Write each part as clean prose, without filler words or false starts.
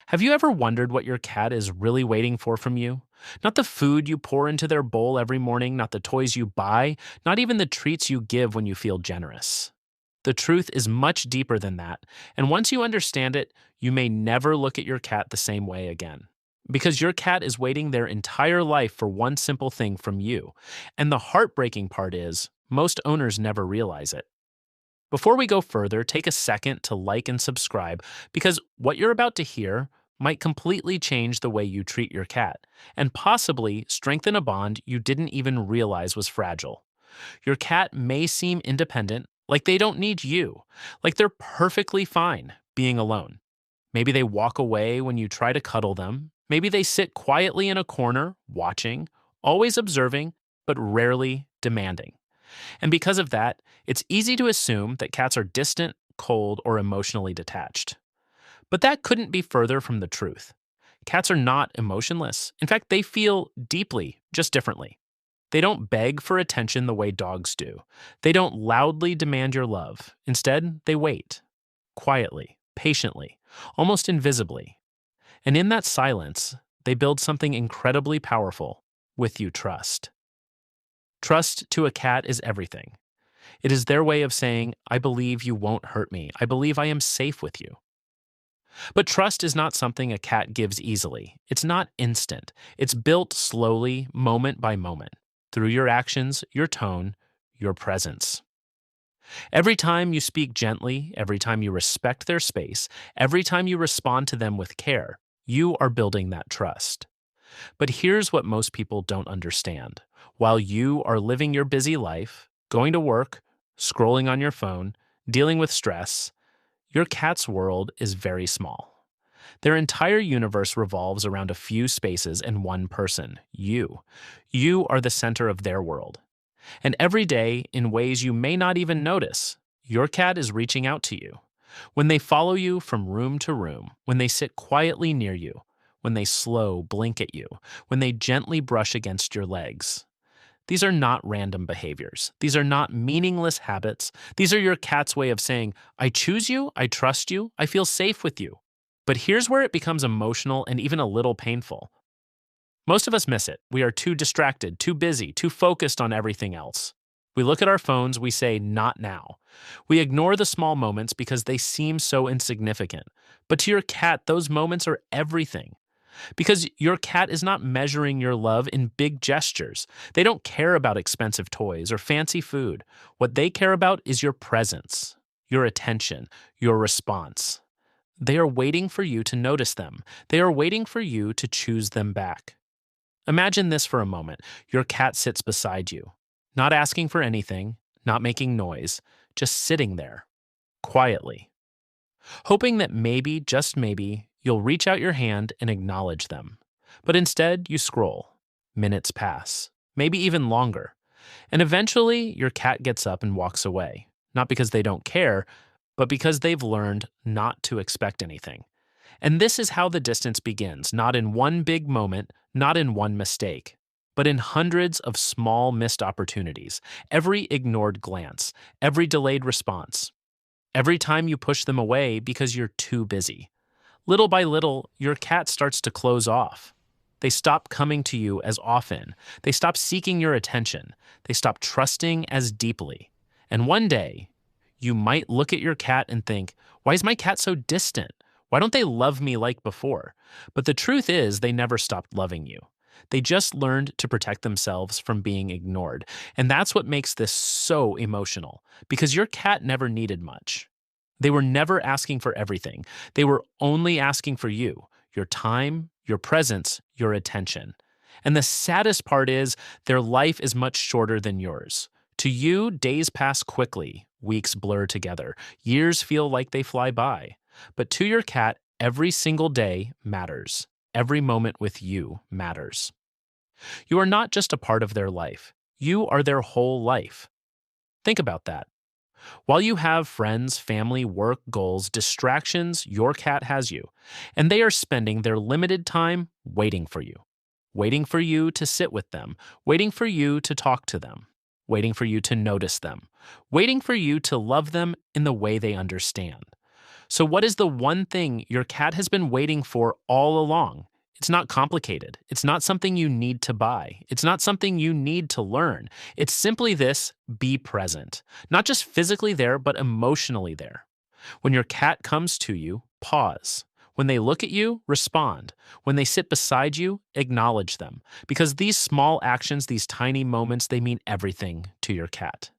Have you ever wondered what your cat is really waiting for from you? Not the food you pour into their bowl every morning, not the toys you buy, not even the treats you give when you feel generous. The truth is much deeper than that, and once you understand it, you may never look at your cat the same way again. Because your cat is waiting their entire life for one simple thing from you. And the heartbreaking part is, most owners never realize it. Before we go further, take a second to like and subscribe because what you're about to hear might completely change the way you treat your cat and possibly strengthen a bond you didn't even realize was fragile. Your cat may seem independent, like they don't need you, like they're perfectly fine being alone. Maybe they walk away when you try to cuddle them. Maybe they sit quietly in a corner, watching, always observing, but rarely demanding. And because of that, it's easy to assume that cats are distant, cold, or emotionally detached. But that couldn't be further from the truth. Cats are not emotionless. In fact, they feel deeply, just differently. They don't beg for attention the way dogs do. They don't loudly demand your love. Instead, they wait, quietly, patiently, almost invisibly. And in that silence, they build something incredibly powerful with you trust. Trust to a cat is everything. It is their way of saying, I believe you won't hurt me. I believe I am safe with you. But trust is not something a cat gives easily. It's not instant. It's built slowly, moment by moment, through your actions, your tone, your presence. Every time you speak gently, every time you respect their space, every time you respond to them with care, you are building that trust. But here's what most people don't understand. While you are living your busy life, going to work, scrolling on your phone, dealing with stress, your cat's world is very small. Their entire universe revolves around a few spaces and one person, you. You are the center of their world. And every day, in ways you may not even notice, your cat is reaching out to you. When they follow you from room to room, when they sit quietly near you, when they slow blink at you, when they gently brush against your legs. These are not random behaviors. These are not meaningless habits. These are your cat's way of saying, I choose you, I trust you, I feel safe with you. But here's where it becomes emotional and even a little painful. Most of us miss it. We are too distracted, too busy, too focused on everything else. We look at our phones, we say, not now. We ignore the small moments because they seem so insignificant. But to your cat, those moments are everything. Because your cat is not measuring your love in big gestures. They don't care about expensive toys or fancy food. What they care about is your presence, your attention, your response. They are waiting for you to notice them. They are waiting for you to choose them back. Imagine this for a moment. Your cat sits beside you, not asking for anything, not making noise, just sitting there, quietly, hoping that maybe, just maybe, you'll reach out your hand and acknowledge them. But instead, you scroll. Minutes pass, maybe even longer. And eventually, your cat gets up and walks away, not because they don't care, but because they've learned not to expect anything. And this is how the distance begins, not in one big moment, not in one mistake, but in hundreds of small missed opportunities, every ignored glance, every delayed response, every time you push them away because you're too busy. Little by little, your cat starts to close off. They stop coming to you as often. They stop seeking your attention. They stop trusting as deeply. And one day, you might look at your cat and think, why is my cat so distant? Why don't they love me like before? But the truth is, they never stopped loving you. They just learned to protect themselves from being ignored. And that's what makes this so emotional, because your cat never needed much. They were never asking for everything. They were only asking for you, your time, your presence, your attention. And the saddest part is their life is much shorter than yours. To you, days pass quickly, weeks blur together, years feel like they fly by. But to your cat, every single day matters. Every moment with you matters. You are not just a part of their life. You are their whole life. Think about that. While you have friends, family, work, goals, distractions, your cat has you. And they are spending their limited time waiting for you to sit with them, waiting for you to talk to them, waiting for you to notice them, waiting for you to love them in the way they understand. So, what is the one thing your cat has been waiting for all along? It's not complicated. It's not something you need to buy. It's not something you need to learn. It's simply this: be present. Not just physically there, but emotionally there. When your cat comes to you, pause. When they look at you, respond. When they sit beside you, acknowledge them. Because these small actions, these tiny moments, they mean everything to your cat.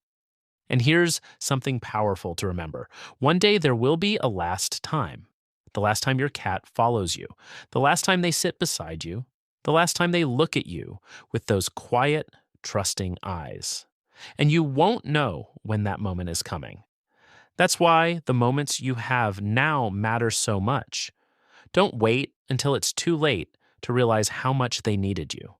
And here's something powerful to remember. One day there will be a last time. The last time your cat follows you. The last time they sit beside you. The last time they look at you with those quiet, trusting eyes. And you won't know when that moment is coming. That's why the moments you have now matter so much. Don't wait until it's too late to realize how much they needed you.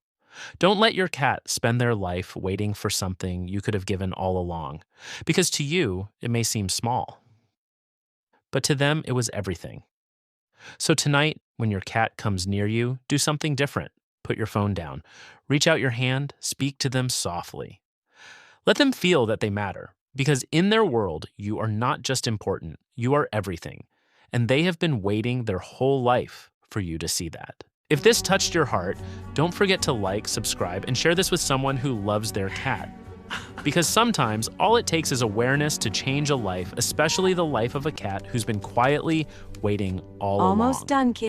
Don't let your cat spend their life waiting for something you could have given all along, because to you, it may seem small. But to them, it was everything. So tonight, when your cat comes near you, do something different. Put your phone down. Reach out your hand, speak to them softly. Let them feel that they matter, because in their world, you are not just important, you are everything. And they have been waiting their whole life for you to see that. If this touched your heart, don't forget to like, subscribe, and share this with someone who loves their cat. Because sometimes all it takes is awareness to change a life, especially the life of a cat who's been quietly waiting all along. Almost done, kid.